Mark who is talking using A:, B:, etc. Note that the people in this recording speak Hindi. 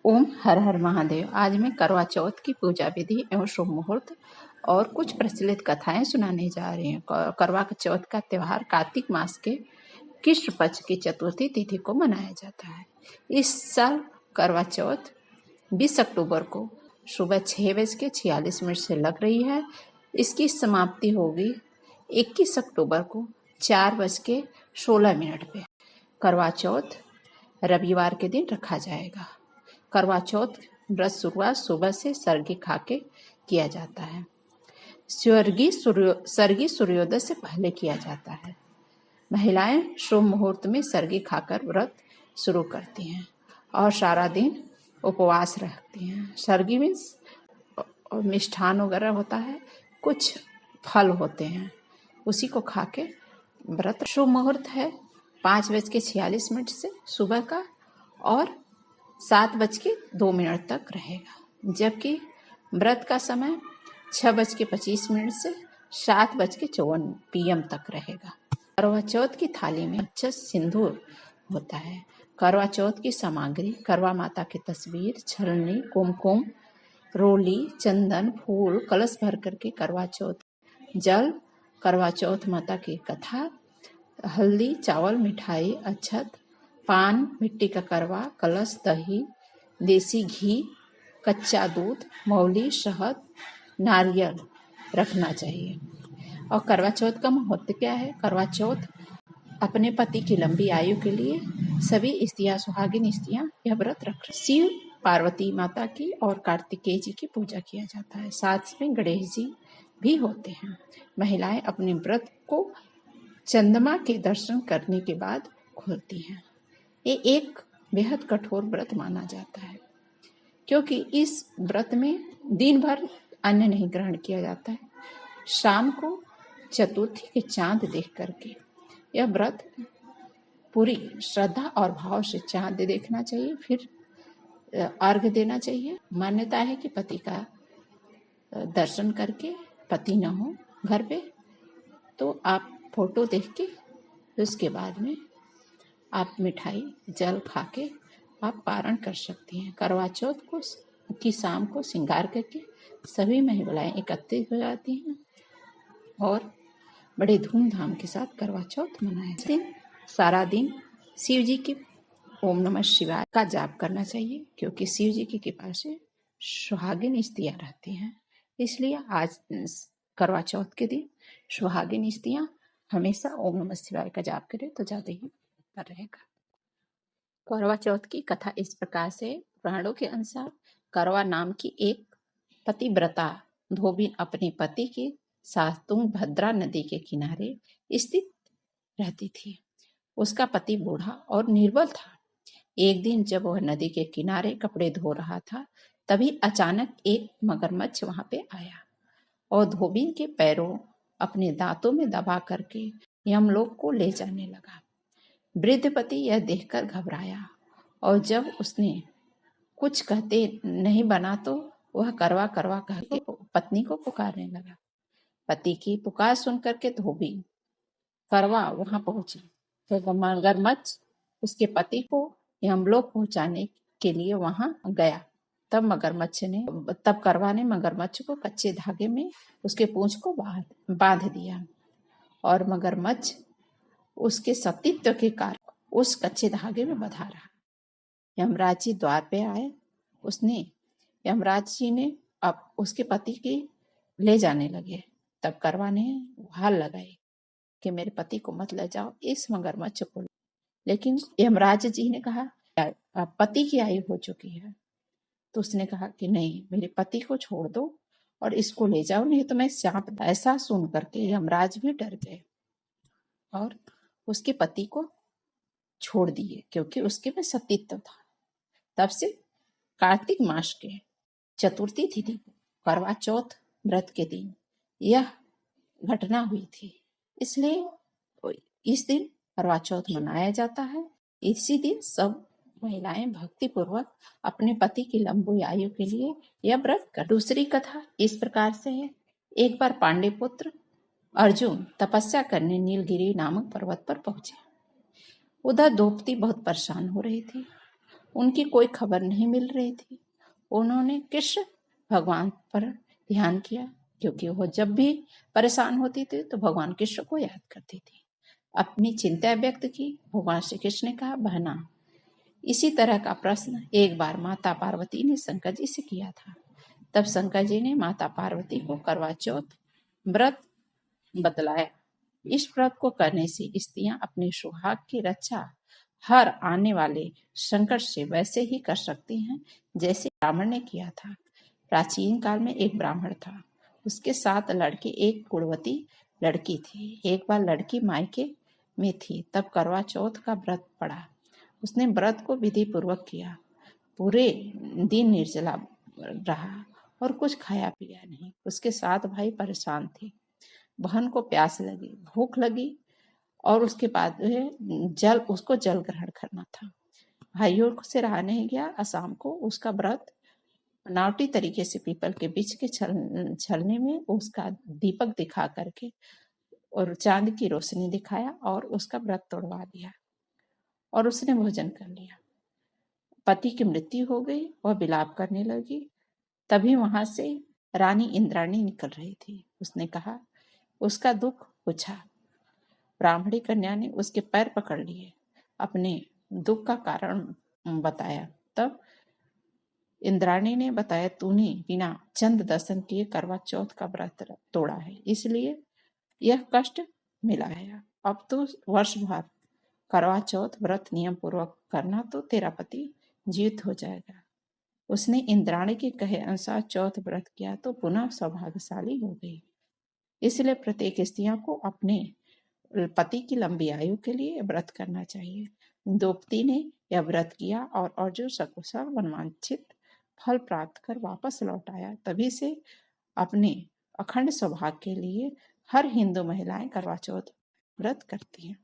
A: ओम हर हर महादेव। आज मैं करवा चौथ की पूजा विधि एवं शुभ मुहूर्त और कुछ प्रचलित कथाएं सुनाने जा रही हूँ। करवा चौथ का त्योहार कार्तिक मास के कृष्ण पक्ष की चतुर्थी तिथि को मनाया जाता है। इस साल करवा चौथ 20 अक्टूबर को सुबह 6:46 से लग रही है। इसकी समाप्ति होगी 21 अक्टूबर को 4:16 पे। करवा चौथ रविवार के दिन रखा जाएगा। करवा चौथ व्रत शुरुआत सुबह से सरगी खाके किया जाता है। सरगी सूर्योदय से पहले किया जाता है। महिलाएं शुभ मुहूर्त में सरगी खाकर व्रत शुरू करती हैं और सारा दिन उपवास रखती हैं। सरगी में मिष्ठान वगैरह होता है, कुछ फल होते हैं, उसी को खा के व्रत। शुभ मुहूर्त है 5:46 से सुबह का और 7:02 तक रहेगा, जबकि व्रत का समय 6:25 से 7:54 PM तक रहेगा। करवा चौथ की थाली में अच्छा सिंदूर होता है। करवा चौथ की सामग्री: करवा माता की तस्वीर, छलनी, कुमकुम, रोली, चंदन, फूल, कलश भर करके करवा चौथ, जल, करवा चौथ माता की कथा, हल्दी, चावल, मिठाई, अक्षत, पान, मिट्टी का करवा, कलश, दही, देसी घी, कच्चा दूध, मौली, शहद, नारियल रखना चाहिए। और करवा चौथ का महत्व क्या है? करवा चौथ अपने पति की लंबी आयु के लिए सभी स्त्रियां, सुहागिन स्त्रियां यह व्रत रख। शिव पार्वती माता की और कार्तिकेय जी की पूजा किया जाता है। साथ में गणेश जी भी होते हैं। महिलाएं अपने व्रत को चंद्रमा के दर्शन करने के बाद खोलती हैं। ये एक बेहद कठोर व्रत माना जाता है, क्योंकि इस व्रत में दिन भर अन्न नहीं ग्रहण किया जाता है। शाम को चतुर्थी के चांद देख करके यह व्रत पूरी श्रद्धा और भाव से चांद देखना चाहिए, फिर अर्घ्य देना चाहिए। मान्यता है कि पति का दर्शन करके, पति न हो घर पे, तो आप फोटो देख के उसके बाद में आप मिठाई जल खा के आप पारण कर सकती हैं। करवा चौथ को की शाम को श्रृंगार करके सभी महिलाएं एकत्रित हो जाती हैं और बड़े धूमधाम के साथ करवा चौथ मनाया जाता है। सारा दिन शिव जी की ओम नमः शिवाय का जाप करना चाहिए, क्योंकि शिव जी की कृपा से सुहागिन स्त्रियां रहती हैं। इसलिए आज करवा चौथ के दिन सुहागिन स्त्रियां हमेशा ओम नमः शिवाय का जाप करें तो ज्यादा ही बेहतर रहेगा। करवा चौथ की कथा इस प्रकार से: पुराणों के अनुसार करवा नाम की एक पतिव्रता धोबिन अपने पति के साथ तुंगभद्रा नदी के किनारे स्थित रहती थी। उसका पति बूढ़ा और निर्बल था। एक दिन जब वह नदी के किनारे कपड़े धो रहा था, तभी अचानक एक मगरमच्छ वहां पे आया और धोबिन के पैरों अपने दांतों में दबा करके यमलोक को ले जाने लगा। वृद्ध पति यह देखकर घबराया और जब उसने कुछ कहते नहीं बना तो वह करवा करवा कह के पत्नी को पुकारने लगा। पति की पुकार सुनकर के धोबी करवा वहां पहुंची तो मगरमच्छ उसके पति को यमलोक पहुंचाने के लिए वहां गया। तब करवा ने मगरमच्छ को कच्चे धागे में उसके पूंछ को बांध दिया और मगरमच्छ उसके सतीत्व के कारण उस कच्चे धागे में बंधा रहा। यमराज जी द्वार पे आए। यमराज जी ने अब उसके पति की ले जाने लगे। तब करवा ने गुहार लगाई कि मेरे पति को मत ले जाओ, इस मगरमच्छ को। लेकिन यमराज जी ने कहा पति की आयु हो चुकी है, तो उसने कहा कि नहीं, मेरे पति को छोड़ दो और इसको ले जाओ, नहीं तो मैं शाप। ऐसा सुन करके यमराज भी डर गए और उसके पति को छोड़ दिए, क्योंकि उसके में सतीत्व था। तब से कार्तिक मास के चतुर्थी तिथि को करवा चौथ व्रत के दिन यह घटना हुई थी, इसलिए इस दिन करवा चौथ मनाया जाता है। इसी दिन सब महिलाएं भक्ति पूर्वक अपने पति की लंबी आयु के लिए यह व्रत कर। दूसरी कथा इस प्रकार से है: एक बार पांडे पुत्र अर्जुन तपस्या करने नीलगिरी नामक पर्वत पर पहुंचे। उधर द्रौपदी बहुत परेशान हो रही थी उनकी कोई खबर नहीं मिल रही थी। उन्होंने कृष्ण भगवान पर ध्यान किया, क्योंकि वो जब भी परेशान होती थी तो भगवान कृष्ण को याद करती थी। अपनी चिंता व्यक्त की। भगवान श्री कृष्ण ने कहा, बहना, इसी तरह का प्रश्न एक बार माता पार्वती ने शंकर जी से किया था। तब शंकर जी ने माता पार्वती को करवा चौथ व्रत बतलाया। इस व्रत को करने से स्त्रियां अपने सुहाग की रक्षा हर आने वाले संकट से वैसे ही कर सकती हैं जैसे ब्राह्मण ने किया था। प्राचीन काल में एक ब्राह्मण था। उसके 7 लड़के, एक गुणवती लड़की थी। एक बार लड़की मायके में थी, तब करवा चौथ का व्रत पड़ा। उसने व्रत को विधि पूर्वक किया। पूरे दिन निर्जला रहा और कुछ खाया पिया नहीं। उसके 7 भाई परेशान थे। बहन को प्यास लगी, भूख लगी और उसके बाद उसको जल ग्रहण करना था। भाइयों से रहा नहीं गया। शाम को उसका व्रत बनावटी तरीके से पीपल के बीच के छलने में उसका दीपक दिखा करके और चांद की रोशनी दिखाया और उसका व्रत तोड़वा दिया और उसने भोजन कर लिया। पति की मृत्यु हो गई और विलाप करने लगी। तभी वहां से रानी इंद्राणी निकल रही थी। उसने कहा, उसका दुख पूछा। ब्राह्मणी कन्या ने उसके पैर पकड़ लिए, अपने दुख का कारण बताया। तब इंद्राणी ने बताया, तूने बिना चंद दर्शन किए करवा चौथ का व्रत तोड़ा है, इसलिए यह कष्ट मिला है। अब तो वर्ष भर करवा चौथ व्रत नियम पूर्वक करना तो तेरा पति जीवित हो जाएगा। उसने इंद्राणी के कहे अनुसार चौथ व्रत किया तो पुनः सौभाग्यशाली हो गई। इसलिए प्रत्येक स्त्रियों को अपने पति की लंबी आयु के लिए व्रत करना चाहिए। द्रौपदी ने यह व्रत किया और अर्जुन सकुशल मनवांछित फल प्राप्त कर वापस लौट आया। तभी से अपने अखंड सौभाग्य के लिए हर हिंदू महिलाएं करवा चौथ व्रत करती हैं।